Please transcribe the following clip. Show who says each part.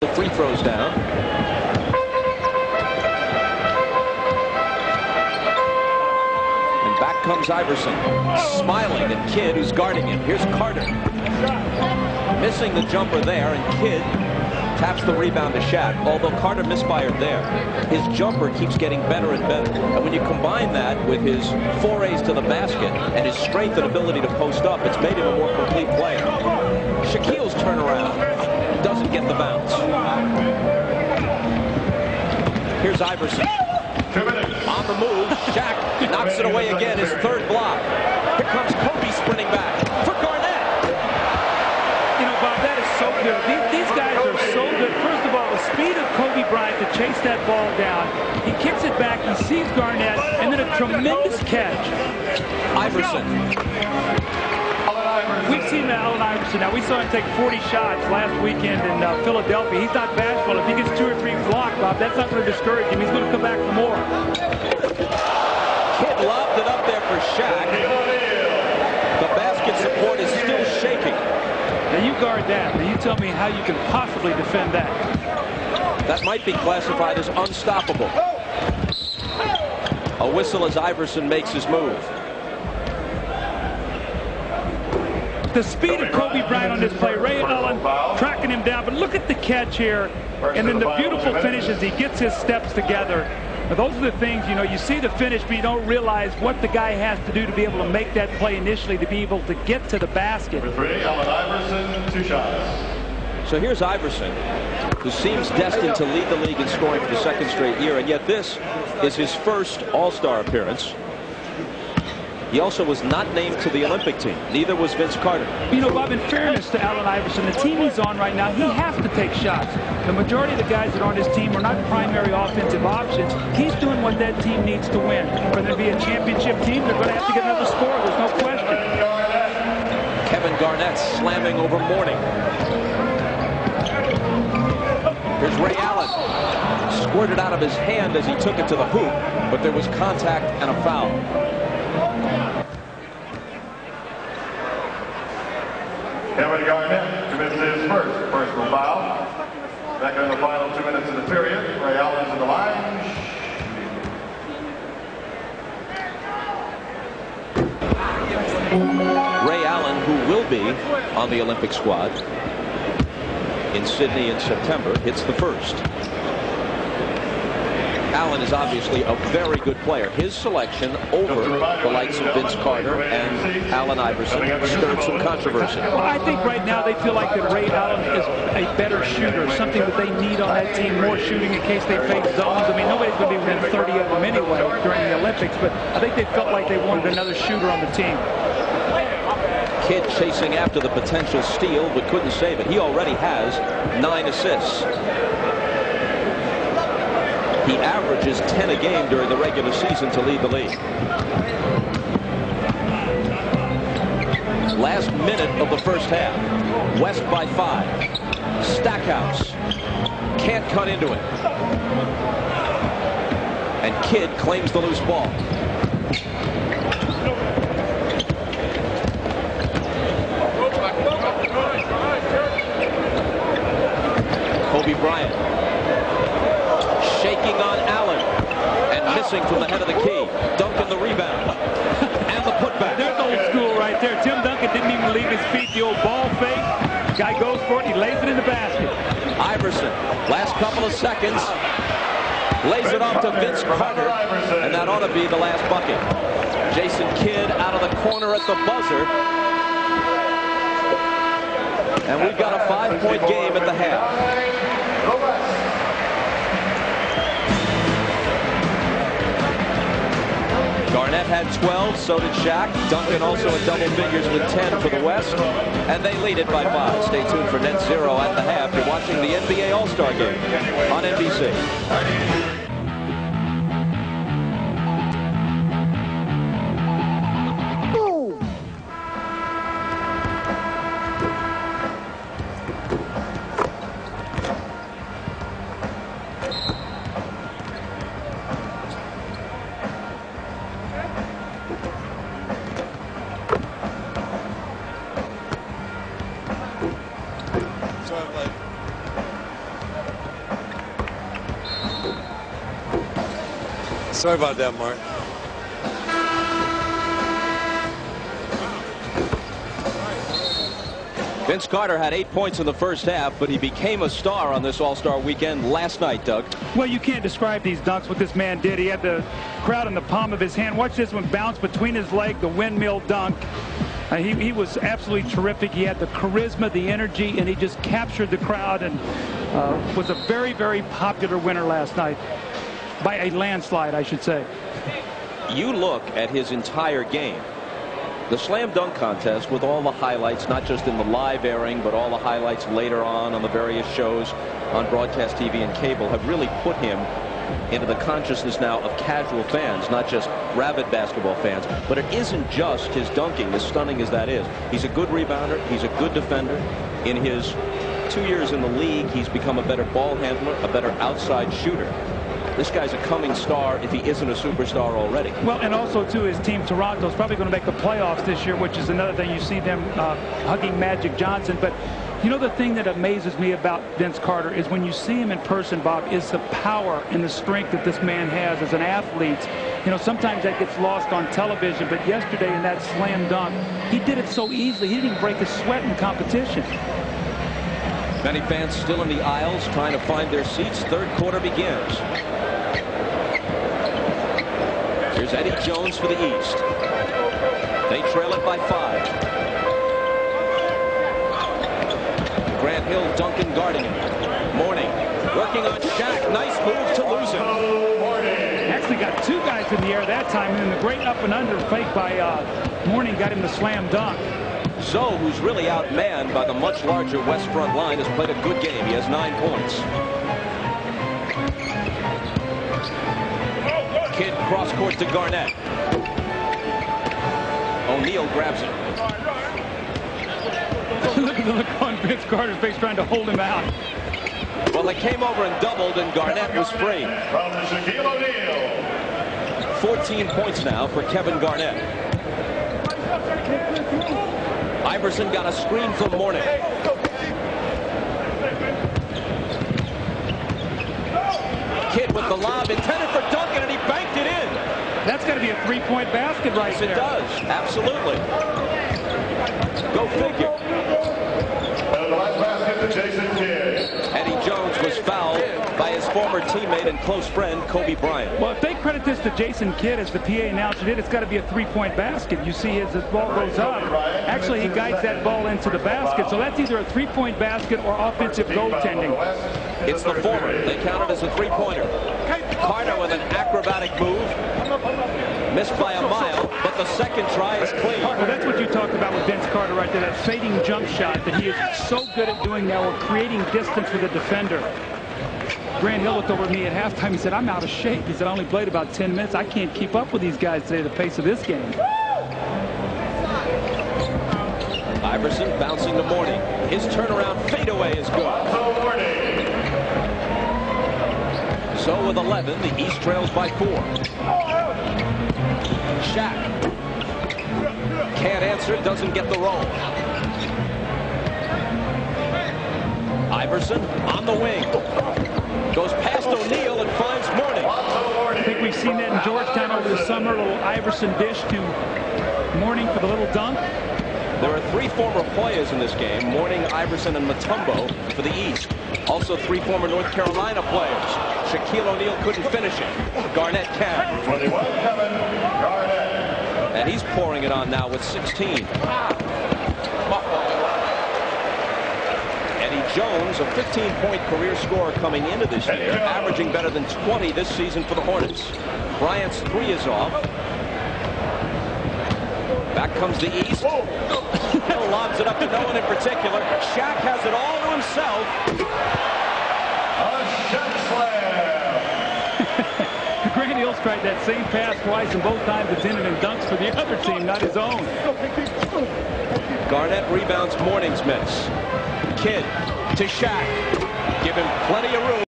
Speaker 1: The free throws down. And back comes Iverson, smiling at Kidd, who's guarding him. Here's Carter. Missing the jumper there, and Kidd taps the rebound to Shaq. Although Carter misfired there, his jumper keeps getting better and better. And when you combine that with his forays to the basket and his strength and ability to post up, it's made him a more complete player. Shaquille's turnaround doesn't get the bounce. Here's Iverson. On the move, Shaq knocks it away again, his third block. Here comes Kobe sprinting back for Garnett.
Speaker 2: You know, Bob, that is so good. These guys are so good. First of all, the speed of Kobe Bryant to chase that ball down. He kicks it back, he sees Garnett, and then a tremendous catch.
Speaker 1: Iverson.
Speaker 2: We've seen Allen Iverson. Now, we saw him take 40 shots last weekend in Philadelphia. He's not bashful. If he gets 2 or 3 blocked, Bob, that's not going to discourage him. He's going to come back for more.
Speaker 1: Kidd lobbed it up there for Shaq. The basket support is still shaking.
Speaker 2: Now, you guard that. Now, you tell me how you can possibly defend that.
Speaker 1: That might be classified as unstoppable. A whistle as Iverson makes his move.
Speaker 2: The speed of Kobe Bryant on this play. Ray Allen tracking him down. But look at the catch here. And then the beautiful finish as he gets his steps together. Now, those are the things, you know, you see the finish, but you don't realize what the guy has to do to be able to make that play initially, to be able to get to the basket.
Speaker 3: For 3, Allen Iverson, 2 shots.
Speaker 1: So here's Iverson, who seems destined to lead the league in scoring for the 2nd straight year, and yet this is his first All-Star appearance. He also was not named to the Olympic team. Neither was Vince Carter.
Speaker 2: You know, Bob, in fairness to Allen Iverson, the team he's on right now, he has to take shots. The majority of the guys that are on his team are not primary offensive options. He's doing what that team needs to win. For them to be a championship team, they're going to have to get another score. There's no question.
Speaker 1: Kevin Garnett slamming over Mourning. Here's Ray Allen. Squirted out of his hand as he took it to the hoop, but there was contact and a foul.
Speaker 3: Kevin Garnett commits his first personal foul. Back in the final 2 minutes of the period. Ray Allen's in the line.
Speaker 1: Ray Allen, who will be on the Olympic squad in Sydney in September, hits the first. Allen is obviously a very good player. His selection over the likes of Vince Carter and Allen Iverson stirred some controversy.
Speaker 2: Well, I think right now they feel like that Ray Allen is a better shooter, something that they need on that team, more shooting in case they face zones. I mean, nobody's going to be within 30 of them anyway during the Olympics, but I think they felt like they wanted another shooter on the team.
Speaker 1: Kidd chasing after the potential steal, but couldn't save it. He already has 9 assists. He averages 10 a game during the regular season to lead the league. Last minute of the first half. West by 5. Stackhouse can't cut into it. And Kidd claims the loose ball. Kobe Bryant shaking on Allen and missing from the head of the key. Duncan the rebound and the putback.
Speaker 2: There's old school right there. Tim Duncan didn't even leave his feet. The old ball fake. Guy goes for it. He lays it in the basket.
Speaker 1: Iverson, last couple of seconds, lays it off to Vince Carter, and that ought to be the last bucket. Jason Kidd out of the corner at the buzzer. And we've got a 5-point game at the half. Garnett had 12, so did Shaq. Duncan also in double figures with 10 for the West. And they lead it by 5. Stay tuned for Net Zero at the half. You're watching the NBA All-Star Game on NBC.
Speaker 4: Sorry about that, Mark.
Speaker 1: Vince Carter had 8 points in the first half, but he became a star on this All-Star weekend last night, Doug.
Speaker 2: Well, you can't describe these dunks, what this man did. He had the crowd in the palm of his hand. Watch this one bounce between his leg, the windmill dunk. He was absolutely terrific. He had the charisma, the energy, and he just captured the crowd and was a very, very popular winner last night. By a landslide, I should say.
Speaker 1: You look at his entire game. The slam dunk contest with all the highlights, not just in the live airing, but all the highlights later on the various shows on broadcast TV and cable have really put him into the consciousness now of casual fans, not just rabid basketball fans. But it isn't just his dunking, as stunning as that is. He's a good rebounder. He's a good defender. In his 2 years in the league, he's become a better ball handler, a better outside shooter. This guy's a coming star if he isn't a superstar already. Well,
Speaker 2: and also, too, his team, Toronto, is probably going to make the playoffs this year, which is another thing. You see them hugging Magic Johnson. But, you know, the thing that amazes me about Vince Carter is when you see him in person, Bob, is the power and the strength that this man has as an athlete. You know, sometimes that gets lost on television. But yesterday in that slam dunk, he did it so easily. He didn't even break a sweat in competition.
Speaker 1: Many fans still in the aisles trying to find their seats. Third quarter begins. Here's Eddie Jones for the East. They trail it by 5. Grant Hill, Duncan guarding him. Mourning, working on Shaq. Nice move to lose him.
Speaker 2: Actually got two guys in the air that time, and then the great up and under fake by Mourning got him the slam dunk.
Speaker 1: Zoe, who's really outmanned by the much larger West front line, has played a good game. He has 9 points. Kidd cross court to Garnett. O'Neal grabs it.
Speaker 2: Look at the look on Vince Carter's face trying to hold him out.
Speaker 1: Well, they came over and doubled, and Garnett was free.
Speaker 3: From Shaquille O'Neal.
Speaker 1: 14 points now for Kevin Garnett. Iverson got a screen from Mourning. Kidd with the lob intended for Duncan, and he banked it in.
Speaker 2: That's got to be a three-point basket right
Speaker 1: yes,
Speaker 2: there.
Speaker 1: It does. Absolutely. Go figure.
Speaker 3: And the last basket to Jason Kidd.
Speaker 1: Eddie Jones was fouled by his former teammate and close friend, Kobe Bryant.
Speaker 2: Well, if they credit this to Jason Kidd, as the PA announcer did, it's got to be a three-point basket. You see as the ball goes up, actually he guides that ball into the basket. So that's either a three-point basket or offensive goaltending.
Speaker 1: It's the former. They count it as a three-pointer. Carter with an acrobatic move. Missed by a mile, but the second try is clean.
Speaker 2: Well, that's what you talked about with Vince Carter right there, that fading jump shot that he is so good at doing now, or creating distance for the defender. Grant Hill looked over at me at halftime. He said, I'm out of shape. He said, I only played about 10 minutes. I can't keep up with these guys today, the pace of this game.
Speaker 1: Iverson bouncing to Mourning. His turnaround fadeaway is good. So with 11, the East trails by 4. Shaq can't answer, doesn't get the roll. Iverson on the wing. Goes past O'Neal and finds Mourning.
Speaker 2: I think we've seen that in Georgetown over the summer. A little Iverson dish to Mourning for the little dunk.
Speaker 1: There are 3 former players in this game, Mourning, Iverson, and Mutombo for the East. Also 3 former North Carolina players. Shaquille O'Neal couldn't finish it. Garnett can.
Speaker 3: 21, Kevin Garnett.
Speaker 1: And he's pouring it on now with 16. Eddie Jones, a 15-point career scorer coming into this year, averaging better than 20 this season for the Hornets. Bryant's 3 is off. Back comes the East. Hill lobs it up to no one in particular. Shaq has it all to himself.
Speaker 3: A Shaq slam.
Speaker 2: Grant Hill's tried that same pass twice, and both times it's in and dunks for the other team, not his own.
Speaker 1: Garnett rebounds Mourning's miss. Kidd to Shaq. Give him plenty of room.